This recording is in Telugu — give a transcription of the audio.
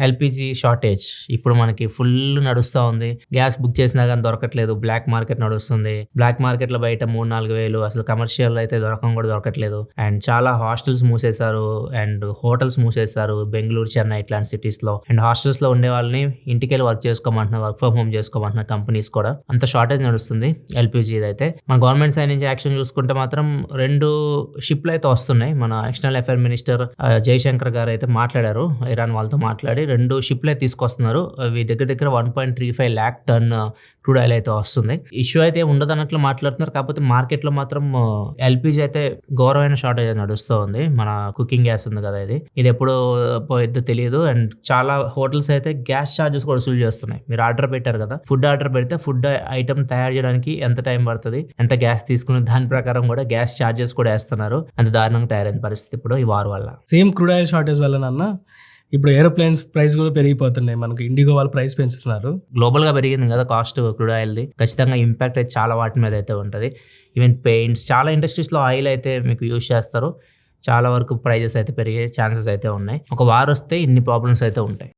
ఎల్పిజి షార్టేజ్ ఇప్పుడు మనకి ఫుల్ నడుస్తూ ఉంది. గ్యాస్ బుక్ చేసినా కానీ దొరకట్లేదు. బ్లాక్ మార్కెట్ నడుస్తుంది. బ్లాక్ మార్కెట్ లో బయట 3-4 వేలు, అసలు కమర్షియల్ అయితే దొరకట్లేదు. అండ్ చాలా హాస్టల్స్ మూసేశారు అండ్ హోటల్స్ మూసేశారు బెంగళూరు, చెన్నై ఇట్లాంటి సిటీస్ లో. అండ్ హాస్టల్స్ లో ఉండే వాళ్ళని ఇంటికి వెళ్ళి వర్క్ చేసుకోమంటున్నారు, వర్క్ ఫ్రమ్ హోమ్ చేసుకోమంటున్నారు కంపెనీస్ కూడా. అంత షార్టేజ్ నడుస్తుంది ఎల్పిజి అయితే. మన గవర్నమెంట్ సైడ్ నుంచి యాక్షన్ చూసుకుంటే మాత్రం 2 షిప్లు అయితే వస్తున్నాయి. మన ఎక్స్టర్నల్ అఫైర్ మినిస్టర్ జయశంకర్ గారు అయితే మాట్లాడారు, ఇరాన్ వాళ్ళతో మాట్లాడి 2 షిప్లే తీసుకొస్తున్నారు. అవి దగ్గర 1.35 lakh ton క్రూడ్ ఆయిల్ అయితే వస్తుంది. ఇష్యూ అయితే ఉండదు అన్నట్లు మాట్లాడుతున్నారు. కాకపోతే మార్కెట్ లో మాత్రం ఎల్పిజి అయితే ఘోరమైన షార్టేజ్ నడుస్తూ ఉంది. మన కుకింగ్ గ్యాస్ ఉంది కదా, ఇది ఎప్పుడు పోయిద్దో తెలియదు. అండ్ చాలా హోటల్స్ అయితే గ్యాస్ ఛార్జెస్ కూడా వసూలు చేస్తున్నాయి. మీరు ఆర్డర్ పెట్టారు కదా, ఫుడ్ ఆర్డర్ పెడితే ఫుడ్ ఐటమ్ తయారు చేయడానికి ఎంత టైం పడుతుంది, ఎంత గ్యాస్ తీసుకుని దాని ప్రకారం కూడా గ్యాస్ ఛార్జెస్ కూడా వేస్తున్నారు. అంత దారుణంగా తయారైన పరిస్థితి ఇప్పుడు ఈ వార్ వల్ల. సేమ్ క్రూడ్ ఆయిల్ షార్టేజ్ వల్ల నాన్న ఇప్పుడు ఏరోప్లేన్స్ ప్రైస్ కూడా పెరిగిపోతున్నాయి. మనకి ఇండిగో వాళ్ళు ప్రైస్ పెంచుతున్నారు. గ్లోబల్ గా పెరిగింది కదా కాస్ట్ క్రూడ్ ఆయిల్ది. ఖచ్చితంగా ఇంపాక్ట్ అయితే చాలా వాటి మీద అయితే ఉంటుంది. ఈవెన్ పెయింట్స్, చాలా ఇండస్ట్రీస్ లో ఆయిల్ అయితే మీకు యూజ్ చేస్తారు. చాలా వరకు ప్రైజెస్ అయితే పెరిగే ఛాన్సెస్ అయితే ఉన్నాయి. ఒక వార్ వస్తే ఇన్ని ప్రాబ్లమ్స్ అయితే ఉంటాయి.